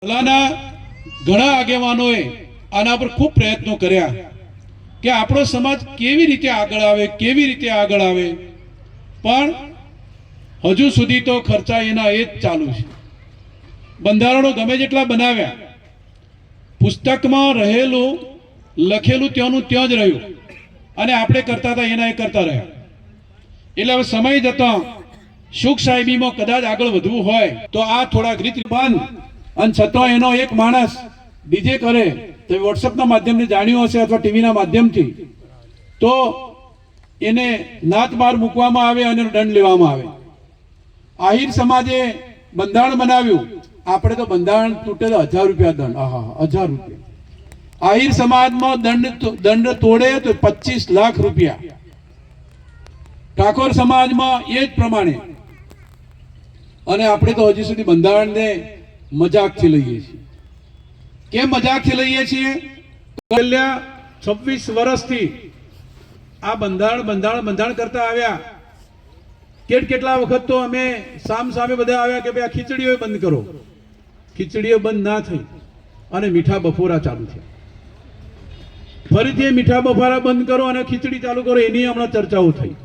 પહેલાના ઘણા આગેવાનોએ આના પર ખૂબ પ્રયત્નો કર્યા કે આપણો સમાજ કેવી રીતે આગળ આવે પણ હજુ સુધી તો ખર્ચા એના એ જ ચાલુ છે। બંધારણો ગમે જેટલા બનાવ્યા, પુસ્તકમાં રહેલું લખેલું ત્યાંનું ત્યાં જ રહ્યું અને આપણે કરતા હતા એના એ કરતા રહ્યા। એટલે હવે સમય જતા સુખ સાહેબીમાં કદાચ આગળ વધવું હોય તો આ થોડાક રીતરિવાજ અને છતાં એનો એક માણસ ડીજે કરે તો વોટ્સએપના માધ્યમથી જાણ્યું હશે અથવા ટીવીના માધ્યમથી, તો એને નાત બાર મૂકવામાં આવે અને દંડ લેવામાં આવે। આહિર સમાજે બંધારણ બનાવ્યું, આપણે તો બંધારણ તૂટે તો 1000 રૂપિયા દંડ, 1000 રૂપિયા। આહિર સમાજમાં દંડ તોડે તો 25 લાખ રૂપિયા। ઠાકોર સમાજમાં એ જ પ્રમાણે। અને આપણે તો હજી સુધી બંધારણને મજાકથી લઈએ છીએ। કેમ મજાકથી લઈએ છીએ? છેલ્લા 26 વર્ષથી આ બંધારણ કરતા આવ્યા। કેટલા વખત તો અમે સામે બધા આવ્યા કે ભાઈ આ ખીચડીઓ બંધ કરો, ખીચડીઓ બંધ ના થઈ અને મીઠા બફોરા ચાલુ થયા। ફરીથી મીઠા બફોરા બંધ કરો અને ખીચડી ચાલુ કરો, એની હમણાં ચર્ચાઓ થઈ।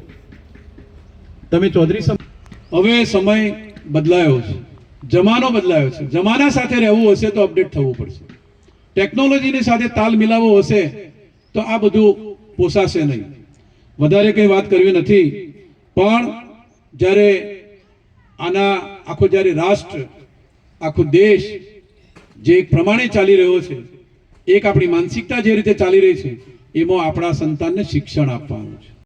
તમે ચૌધરી હવે સમય બદલાયો છે, જમાનો બદલાયો છે। જમાના સાથે રહેવું હશે તો અપડેટ થવું પડશે, ટેકનોલોજીની સાથે તાલ મિલાવવો હશે તો આ બધું પોસાશે નહીં। વધારે કંઈ વાત કરવી નથી, પણ જ્યારે જ્યારે રાષ્ટ્ર, આખો દેશ જે એક પ્રમાણે ચાલી રહ્યો છે, એક આપણી માનસિકતા જે રીતે ચાલી રહી છે, એમાં આપણા સંતાનને શિક્ષણ આપવાનું છે।